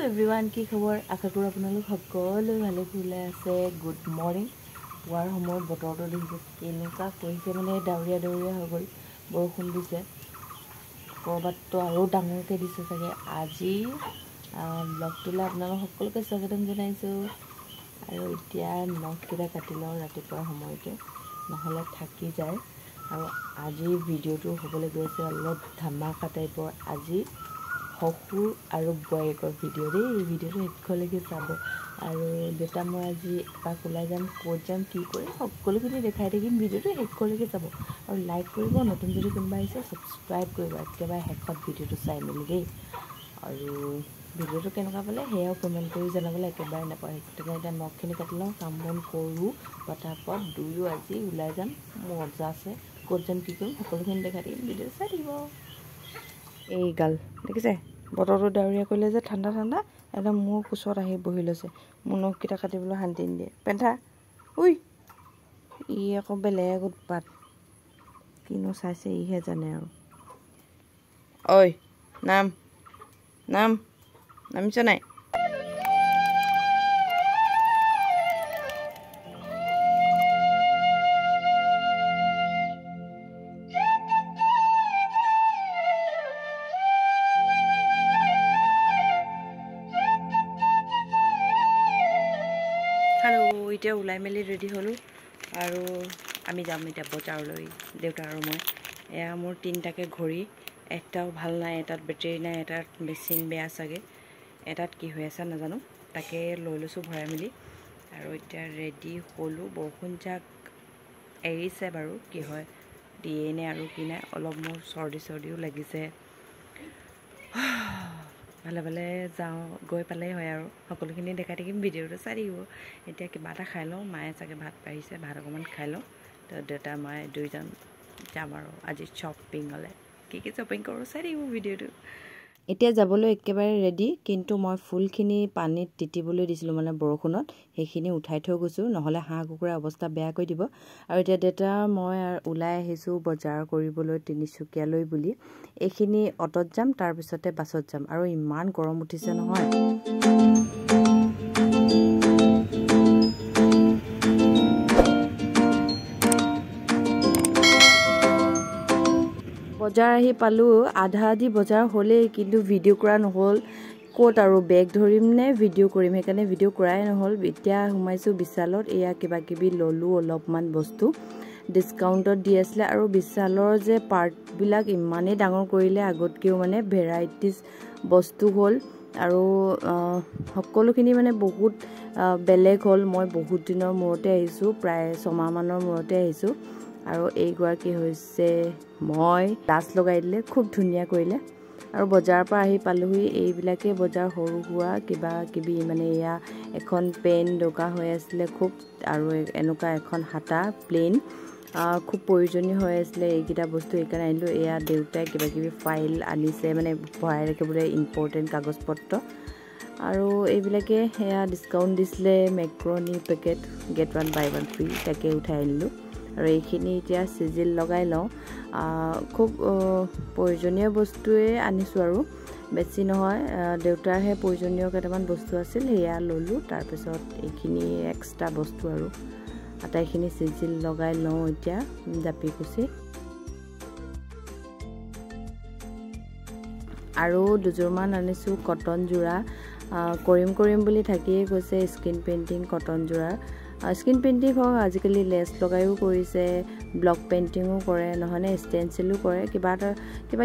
everyone কি খবৰ আশা কৰোঁ আপোনালোক সকলো ভালে কুশলে আছে গুড মৰ্নিং পুৱাৰ সময়ত বতৰটো দেখিছে কেনেকুৱা কৰিছে মানে ডাৱৰীয়া হৈ গ'ল বৰষুণ দিছে কৰবাততো আৰু ডাঙৰকৈ দিছে চাগে আজি ব্লগটোলৈ আপোনালোক সকলোকে স্বাগতম জনাইছোঁ আৰু এতিয়া নখকেইটা কাটি লওঁ ৰাতিপুৱাৰ সময়তে নহ'লে থাকি যায় আৰু আজি ভিডিঅ'টো হ'বলৈ গৈছে অলপ ধামাকা টাইপৰ আজি শহুৰ আৰু বয়েকৰ ভিডিঅ' দেই এই ভিডিঅ'টো শেষলৈকে চাব আৰু দেউতা মই আজি এপাক ওলাই যাম ক'ত যাম কি কৰিম সকলোখিনি দেখাই থাকিম ভিডিঅ'টো শেষলৈকে চাব আৰু লাইক কৰিব নতুন যদি কোনোবা আহিছে ছাবস্ক্ৰাইব কৰিব একেবাৰে শেষত ভিডিঅ'টো চাই মেলি দেই আৰু ভিডিঅ'টো কেনেকুৱা পালে সেয়াও কমেণ্ট কৰি জনাবলৈ একেবাৰে নাপাহৰিব তেতিয়া এতিয়া নখখিনি কাটি লওঁ কাম বন কৰোঁ পটাপট দুয়ো আজি ওলাই যাম মজা আছে ক'ত যাম কি কৰিম সকলোখিনি দেখাই থাকিম ভিডিঅ' চাই থাকিব এই গাল দেখিছে বতৰটো ডাৱৰীয়া কৰিলে যে ঠাণ্ডা একদম মোৰ কোচত আহি বহি লৈছে মোৰ নখকেইটা কাটিবলৈ শান্তি নিদিয়ে পেণ্ঠা ঐ ই আকৌ বেলেগ উৎপাত কিনো চাইছে ইহে জানে আৰু ঐ নামিছ নাই এতিয়া ওলাই মেলি ৰেডি হ'লোঁ আৰু আমি যাম এতিয়া বজাৰলৈ দেউতা আৰু মই এয়া মোৰ তিনিটাকৈ ঘড়ী এটাও ভাল নাই এটাত বেটেৰী নাই এটাত মেচিন বেয়া চাগে এটাত কি হৈ আছে নাজানো তাকে লৈ লৈছোঁ ভৰাই মেলি আৰু এতিয়া ৰেডি হ'লোঁ বৰষুণ যাক এৰিছে বাৰু কি হয় দিয়ে নে আৰু কি নাই অলপ মোৰ চৰ্দিও লাগিছে ভালে যাওঁ গৈ পালেই হয় আৰু সকলোখিনি দেখাই থাকিম ভিডিঅ'টো চাই থাকিব এতিয়া কিবা এটা খাই লওঁ মায়ে চাগে ভাত পাৰিছে ভাত অকণমান খাই লওঁ তো দেউতা মই দুইজন যাম আৰু আজি শ্বপিঙলৈ কি শ্বপিং কৰোঁ চাই থাকিব ভিডিঅ'টো এতিয়া যাবলৈ একেবাৰে ৰেডি কিন্তু মই ফুলখিনি পানীত তিতিবলৈ দিছিলোঁ মানে বৰষুণত সেইখিনি উঠাই থৈ গৈছোঁ নহ'লে হাঁহ কুকুৰাৰ অৱস্থা বেয়া কৰি দিব আৰু এতিয়া দেউতা মই ওলাই আহিছোঁ বজাৰ কৰিবলৈ তিনিচুকীয়ালৈ বুলি এইখিনি অটত যাম তাৰপিছতে বাছত যাম আৰু ইমান গৰম উঠিছে নহয় বজাৰ আহি পালোঁ আধা বজাৰ হ'লেই কিন্তু ভিডিঅ' কৰা নহ'ল ক'ত আৰু বেগ ধৰিম নে ভিডিঅ' কৰিম সেইকাৰণে ভিডিঅ' কৰাই নহ'ল এতিয়া সোমাইছোঁ বিশালত এয়া কিবাকিবি ল'লোঁ অলপমান বস্তু ডিছকাউণ্টত দি আছিলে আৰু বিশালৰ যে পাৰ্টবিলাক ইমানেই ডাঙৰ কৰিলে আগতকৈও মানে ভেৰাইটিজ বস্তু হ'ল আৰু সকলোখিনি মানে বহুত বেলেগ হ'ল মই বহুত দিনৰ মূৰতে আহিছোঁ প্ৰায় 6 মাহমানৰ মূৰতে আহিছোঁ আৰু এইগৰাকী হৈছে মই লাজ লগাই দিলে খুব ধুনীয়া কৰিলে আৰু বজাৰৰ পৰা আহি পালোহি এইবিলাকে বজাৰ সৰু সুৰা কিবা কিবি মানে এয়া এখন পেন দৰকাৰ হৈ আছিলে খুব আৰু এনেকুৱা এখন হাতা প্লেন খুব প্ৰয়োজনীয় হৈ আছিলে এইকেইটা বস্তু সেইকাৰণে আনিলোঁ এয়া দেউতাই কিবা কিবি ফাইল আনিছে মানে ভৰাই ৰাখিবলৈ ইম্পৰ্টেণ্ট কাগজ পত্ৰ আৰু এইবিলাকে সেয়া ডিছকাউণ্ট দিছিলে মেক্ৰণি পেকেট গেট 1 বাই 1 ফ্ৰী তাকে উঠাই আনিলোঁ আৰু এইখিনি এতিয়া চিজিল লগাই লওঁ খুব প্ৰয়োজনীয় বস্তুৱে আনিছোঁ আৰু বেছি নহয় দেউতাৰহে প্ৰয়োজনীয় কেইটামান বস্তু আছিল সেয়া ল'লোঁ তাৰপিছত এইখিনি এক্সট্ৰা বস্তু আৰু আটাইখিনি চিজিল লগাই লওঁ এতিয়া জাপি কুচি আৰু দুযোৰমান আনিছোঁ কটন যোৰা কৰিম বুলি থাকিয়ে গৈছে স্কিন পেইণ্টিং কটন যোৰা স্কিন পেইণ্টিং হওক আজিকালি লেছ লগাইও কৰিছে ব্লক পেইণ্টিঙো কৰে নহ'লে ষ্টেঞ্চিলো কৰে কিবা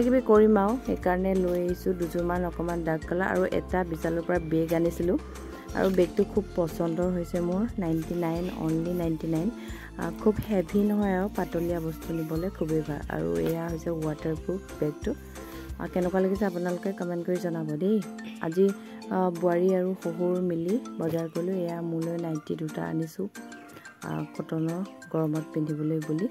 কিবি কৰিম আৰু সেইকাৰণে লৈ আহিছোঁ দুযোৰমান অকণমান ডাৰ্ক কালাৰ আৰু এটা বিশালৰ পৰা বেগ আনিছিলোঁ আৰু বেগটো খুব পচন্দৰ হৈছে মোৰ 99 অনলি 99 খুব হেভি নহয় আৰু পাতলীয়া বস্তু নিবলৈ খুবেই ভাল আৰু এয়া হৈছে ৱাটাৰপ্ৰুফ বেগটো কেনেকুৱা লাগিছে আপোনালোকে কমেণ্ট কৰি জনাব দেই আজি বোৱাৰী আৰু শহুৰ মিলি বজাৰ কৰিলোঁ এয়া মোলৈ নাইটি দুটা আনিছোঁ কটনৰ গৰমত পিন্ধিবলৈ বুলি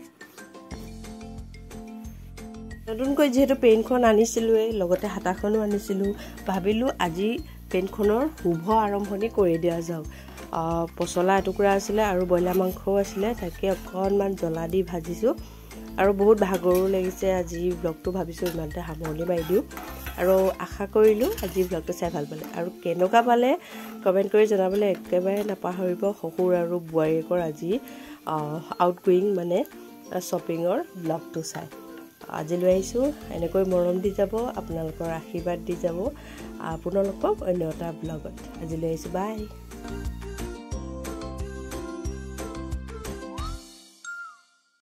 নতুনকৈ যিহেতু পেইণ্টখন আনিছিলোঁৱেই লগতে হাতাখনো আনিছিলোঁ ভাবিলোঁ আজি পেইণ্টখনৰ শুভ আৰম্ভণি কৰি দিয়া যাওক পচলা এটুকুৰা আছিলে আৰু ব্ৰইলাৰ মাংসও আছিলে তাকে অকণমান জ্বলা দি ভাজিছোঁ আৰু বহুত ভাগৰো লাগিছে আজি ব্লগটো ভাবিছোঁ ইমানতে সামৰণি মাৰি দিওঁ আৰু আশা কৰিলোঁ আজি ব্লগটো চাই ভাল পালে আৰু কেনেকুৱা পালে কমেণ্ট কৰি জনাবলৈ একেবাৰে নাপাহৰিব শহুৰ আৰু বোৱাৰীয়েকৰ আজি আউটগোয়িং মানে শ্বপিঙৰ ব্লগটো চাই আজি লৈ আহিছোঁ এনেকৈ মৰম দি যাব আপোনালোকৰ আশীৰ্বাদ দি যাব আপোনালোকক অন্য এটা ব্লগত আজি লৈ আহিছোঁ বাই